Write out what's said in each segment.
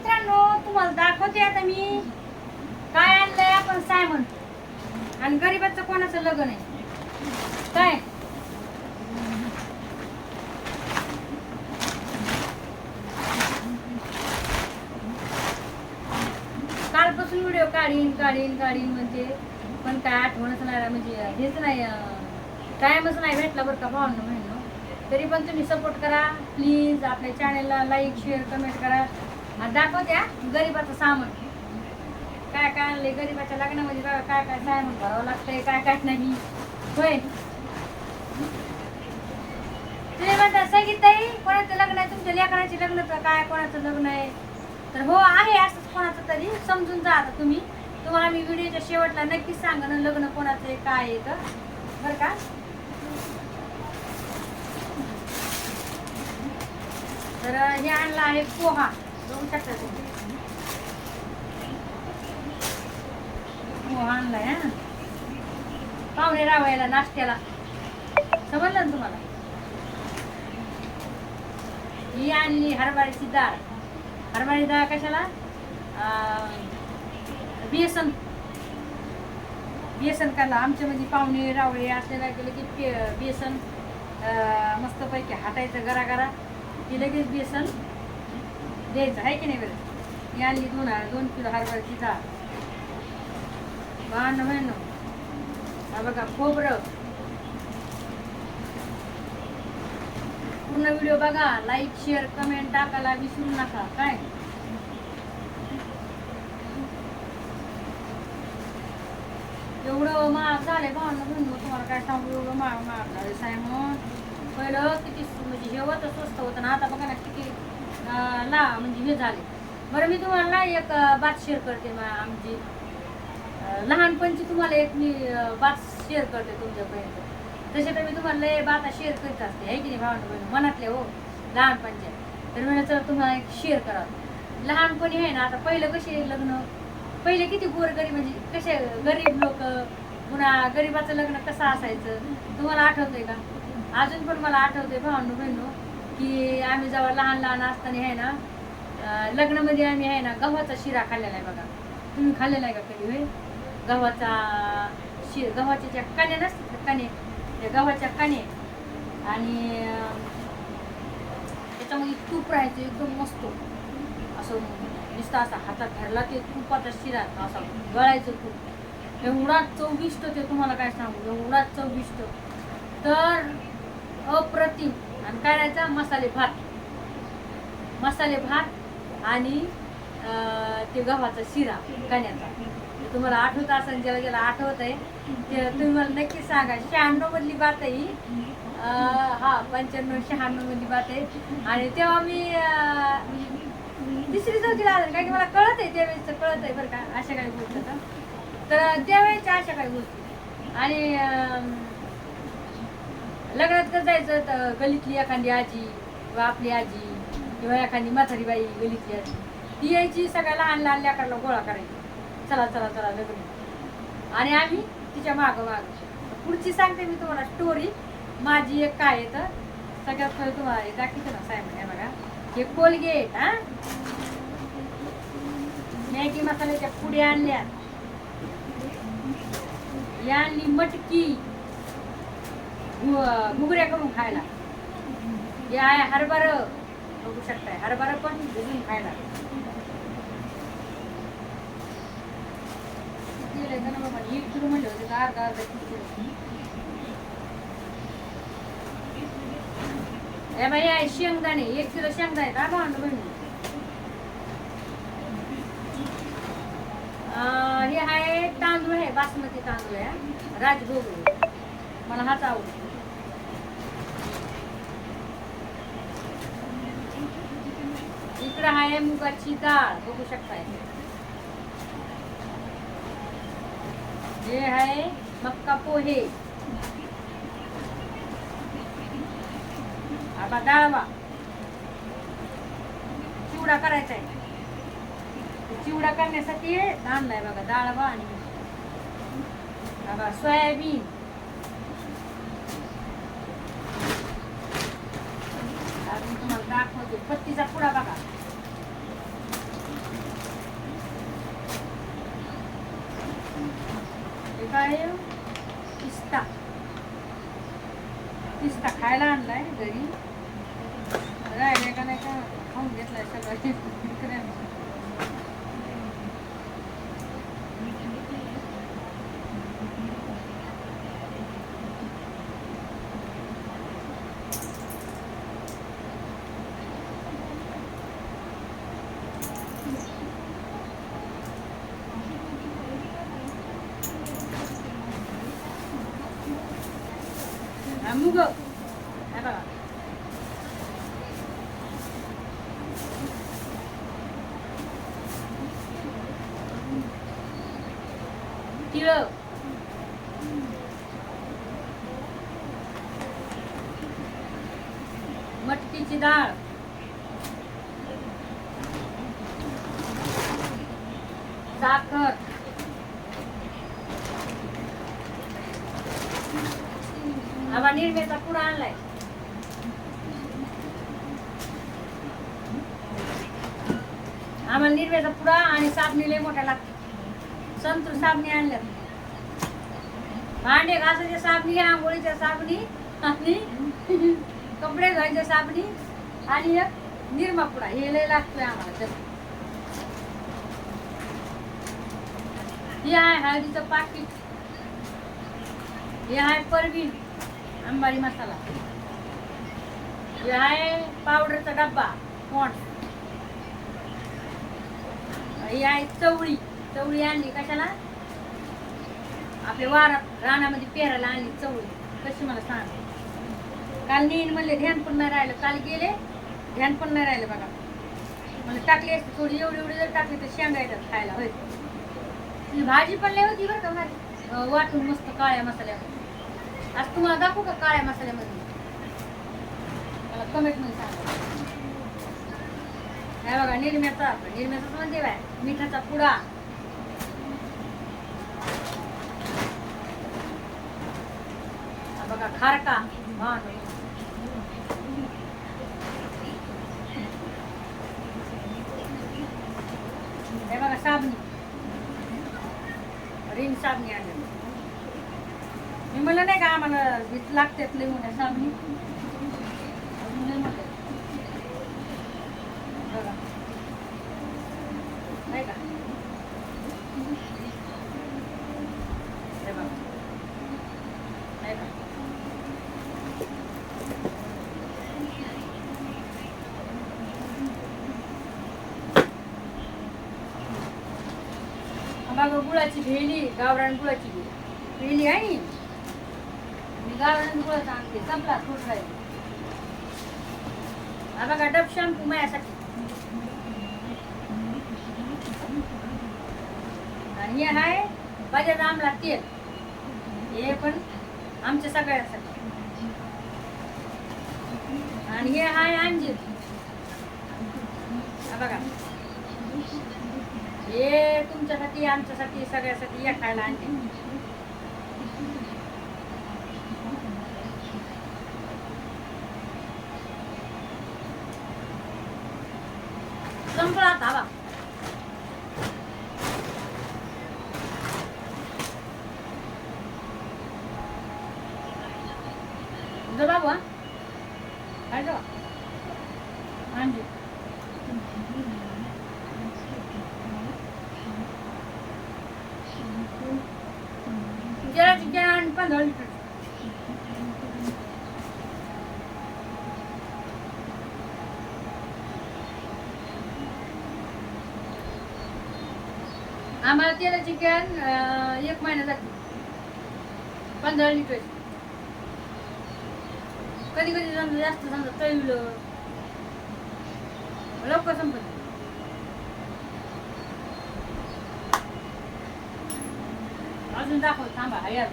मित्रांनो, तुम्हाला दाखवते आता मी काय आणलंय. आपण सायमन आणि गरीबाचं कोणाचं लग्न आहे काय. कालपासून व्हिडिओ काढीन म्हणते, पण काय आठवणच नाही, म्हणजे हेच नाही, टाइमच नाही भेटला बरं का भावना म्हणून. तरी पण तुम्ही सपोर्ट करा प्लीज. आपल्या चॅनलला लाईक शेअर कमेंट करा. आणि दाखवत्या गरीबाचं सामान काय काय आणलंय. गरीबाच्या लग्नामध्ये बघा काय काय सामान भरावं लागतंय, काय काय नाही. होय तुम्ही म्हणता संगीताई कोणाचं लग्न आहे, तुमच्या लेकराचे लग्न तर काय कोणाचं लग्न आहे. तर हो आहे असंच कोणाचं तरी, समजून जा आता तुम्ही. तुम्हाला मी व्हिडिओच्या शेवटला नक्कीच सांगा लग्न कोणाचं आहे काय आहे तर बरं का. तर हे आणलं आहे पोहा, बघू शकता तुम्ही. पोहा आणलाय हा पाहुणे रावायला नाश्त्याला, समजलं ना तुम्हाला. ही आणली हरभऱ्याची डाळ. हरभऱ्याची डाळ कशाला, बेसन करायला. आमच्या म्हणजे पाहुणे रावळे असलेला गेलं की बेसन मस्तपैकी हाटायचं गरा की लगेच बेसन द्यायचं आहे की नाही बरं. ही आणली 2 किलो हरभऱ्याची डाळ. बघा बघा खोबरं. पूर्ण व्हिडिओ बघा, लाईक शेअर कमेंट टाकायला विसरू नका काय. एवढं महाग झालंय भावना म्हणून तुम्हाला काय सांगू. एवढं महाग झालंय सायमन. पहिलं किती म्हणजे हे होतं स्वस्त होतं ना, आता बघा ना किती म्हणजे हे झाले. बरं मी तुम्हाला एक बात शेअर करते. आमची लहानपणची तुम्हाला एक मी बात शेअर करते तुमच्यापर्यंत. तसे तर मी तुम्हाला लय बाता शेअर करीत असते आहे की नाही भावना बहिणी, मनातले हो लहानपणच्या. तर मी तर तुम्हाला एक शेअर करावं. लहानपणी आहे ना, आता पहिलं कसे लग्न, पहिले किती गोरगरीब म्हणजे कसे गरीब लोक, पुन्हा गरीबाचं लग्न कसं असायचं तुम्हाला आठवतंय का. अजून पण मला आठवतंय भावना बहिणो की आम्ही जेव्हा लहान असताना आहे ना, लग्नामध्ये आम्ही आहे ना गव्हाचा शिरा खाल्लेला आहे बघा. तुम्ही खाल्लेला आहे का कधी. होय गव्हाच्या ज्या कण्या नसतात कणे, त्या गव्हाच्या कणे आणि त्याच्यामध्ये तूप राहायचं एकदम मस्त असं नुसतं असा हातात धरला ते तुपाचा शिरा असा गळायचं तूप. एवढा चविष्ट ते तुम्हाला काय सांगू, एवढा चविष्ट तर अप्रतिम. आणि काय राहायचा मसाले भात आणि ते गव्हाचा शिरा कण्याचा. तुम्हाला आठवत असेल, ज्याला आठवत आहे ते तुम्ही मला नक्कीच सांगा. 96 मधली बात आहे ही. हा 95-96 मधली बात आहे. आणि तेव्हा मी 3री-4थीला आले, कारण की मला कळत आहे त्यावेळेस, कळत आहे बरं का अशा काही गोष्टी. तर त्यावेळेच्या अशा काही गोष्टी. आणि लग्नात कसं जायचं तर गलीतली एखादी आजी किंवा आपली आजी किंवा एखादी म्हातारी बाई गलीतली आजी ती यायची, सगळ्या लहान लेकराला गोळा करायची, चला लग्न. आणि आम्ही तिच्या मागं पुढची सांगते मी तुम्हाला स्टोरी माझी एक काय आहे. तर सगळ्यात पहिले तुम्हाला दाखवते ना साहेब आहे बघा, हे कोलगेट हा मॅगी मसाल्याच्या पुड्या आणल्या, या आणली मटकी घुगऱ्या करून खायला. हे आहे हरभरं, बघू शकताय हरभरं पण भिजून खायला. बाबा 1 किलो म्हणले होते, अर्धा किलो. हे बाई आहे शेंगदाणे, 1 किलो शेंगदाणे का भांडू बहिणी. हे आहे तांदूळ, आहे बासमती तांदूळ आहे राजभोग, मला हाच आवडतो. इकडं आहे मुगाची डाळ, बघू शकताय. हे आहे मक्का पोहे, आता डाळवा चिवडा करायचा आहे. चिवडा करण्यासाठी आणलाय बघा डाळवा. आणि बघा सोयाबीन, अजून तुम्हाला दाखवते पत्तीचा पुडा बघा. पिस्ता खायला आणलाय घरी, राहिले का नाही का खाऊन घेतलाय सगळं. मुग हे बघा, तिळ, मटकीची डाळ, साखर, आम्हा निर्मेचा पुडा आणलाय. आम्हाला निर्मेचा पुडा आणि साबणी लय मोठ्या लागते. संतूर साबणी आणल्यात, भांडे घासायच्या साबणी, आंघोळीच्या साबणी आणि कपडे धुवायच्या साबणी आणि एक निरमा पुडा. हे लय लागतोय आम्हाला. हे आहे हळदीचं पाकिट, हे आहे परवीन अंबारी मसाला, हे आहे पावडरचा डब्बा पॉन्ड्स, ही आहे चवळी. चवळी आणली कशाला? आपल्या वारात रानामध्ये पेरायला आणली चवळी. कशी मला सांग, काल नेईन म्हणले, ध्यान पण नाही राहिलं. काल गेले, ध्यान पण नाही राहिलं बघा. मला टाकली असते थोडी, एवढी एवढी जर टाकली तर शेंगा येतात खायला. होय, ती भाजी पण लय होती बरं का माझी, वाटून मस्त काळ्या मसाल्यामध्ये. आज तुम्हाला दाखवू का काळ्या मसाल्यामध्ये? मला कमेंट मध्ये सांगा. हे बघा निर्म्याचाच म्हणजे काय, मिठाचा पुडा, बघा खारका, हे बघा साबणी, रिन साबणी आणली. मी म्हणलं नाही का आम्हाला लागतात लय मोठ्या साबणी. बघा नाही का, हे बघा नाही का, बघा गुळाची भेली, गावरान गुळाची भेली आहे. मी गावरान गुळाचा आणते, संपला थोडं राहील. हा बघा डब शॅम्पू माझ्यासाठी, आणि हे आहे बजाज आमला तेल, हे पण आमच्या सगळ्यांसाठी. आणि हे आहे अंजीर, हा बघा, हे तुमच्यासाठी आमच्यासाठी सगळ्यासाठी या खायला आणते. संपला आता बा. बाबू हा काय जाऊ आणजी जराची आणि 15 लिटर. आम्हाला तेलाची कॅन 1 महिना जाते, 15 लिटर. कधी कधी समजा जास्त समजा तळलं लवकर संपत. अजून दाखव थांबा. यार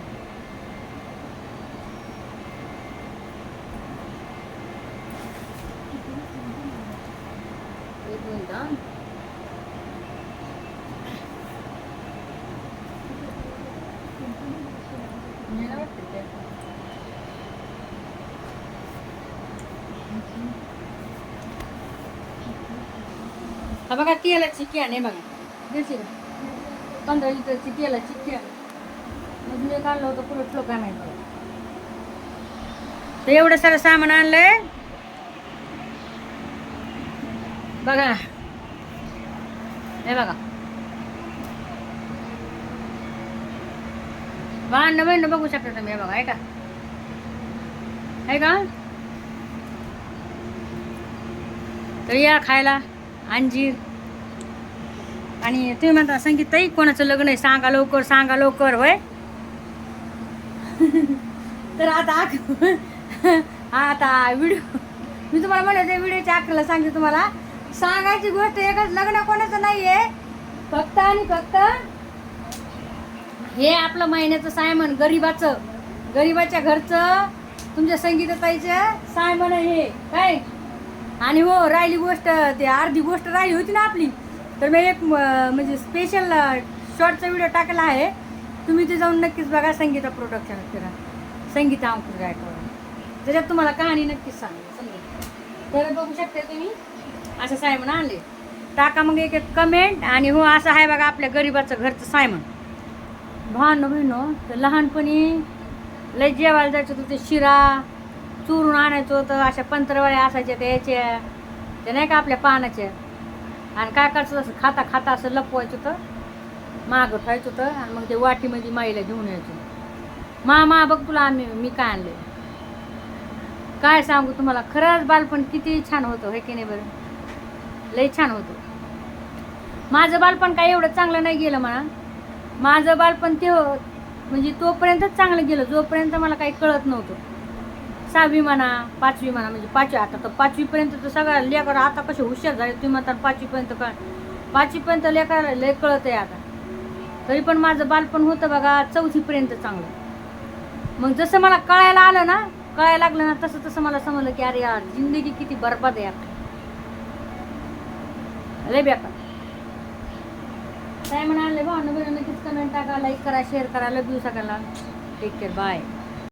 एक मिनिट. हा बघा तेलाची कॅन आहे बघा, दिसली का? 15 लिटरची तेलाची कॅन. म्हणजे एक आणलं होतं पुढे काय माहिती. तर एवढं सारं सामान आणलंय बघा. हे बघा भांडणं बहिणं बघू शकता तुम्ही. हे बघा आहे का, आहे का. तर या खायला अंजीर. आणि तुम्ही म्हणता संगीत ताई कोणाचं लग्न आहे, सांगा लवकर सांगा लवकर. होय तर आता व्हिडिओ मी तुम्हाला म्हणायचं, व्हिडिओच्या अखेरला सांगते तुम्हाला. सांगायची गोष्ट एकच, लग्न कोणाचं नाही आहे, फक्त आणि फक्त हे आपलं महिन्याचं सायमन, गरीबाच्या घरचं तुमच्या संगीताताईचं सायमन आहे हे काय. आणि हो राहिली गोष्ट, ते अर्धी गोष्ट राहिली होती ना आपली, तर मी एक म्हणजे स्पेशल शॉर्टचा व्हिडिओ टाकला आहे, तुम्ही ते जाऊन नक्कीच बघा. संगीता प्रोडक्शन करा, संगीता अंकुश गायकवाड, त्याच्यात तुम्हाला कहाणी नक्कीच सांगेल संगीत. तर बघू शकता तुम्ही असं सायमन आणले, टाका मग एक कमेंट. आणि हो असं आहे बघा आपल्या गरीबाचं घरचं सायमन. भावनो बहिणो, तर लहानपणी लय जेवायला जायचं होतं, ते शिरा चुरून आणायचं होतं, अशा पंत्रवळ्या असायच्या त्याच्या, ते नाही का आपल्या पानाच्या. आणि काय करायचं असं खाता खाता असं लपवायचं होतं, मागं ठेवायचं होतं, आणि मग ते वाटीमध्ये माईला घेऊन यायचं. मा बघ तुला मी काय आणले. काय सांगू तुम्हाला, खरंच बालपण किती छान होतं, हे की नाही बरं, लय छान होतं. माझं बालपण काय एवढं चांगलं नाही गेलं म्हणा. माझं बालपण ते म्हणजे तोपर्यंतच चांगलं गेलं जोपर्यंत मला काही कळत नव्हतं. 6वी म्हणा 5वी म्हणा, म्हणजे 5वी, आता तर 5वीपर्यंत तर सगळ्या लेकर आता कसे हुशार झाले. तुम्ही म्हणतात 5वीपर्यंत काय, 5वीपर्यंत लेकर लय कळत आहे आता. तरी पण माझं बालपण होतं बघा 4थीपर्यंत चांगलं. मग जसं मला कळायला लागलं ना, तसं तसं मला समजलं की अरे यार जिंदगी किती बरबाद आहे यार, लय बेकार. काय म्हणाले भावना बहिणी, नक्कीच कमेंट टाका, लाईक करा, शेअर करा. लव यू सगळ्यांना. Take care, bye.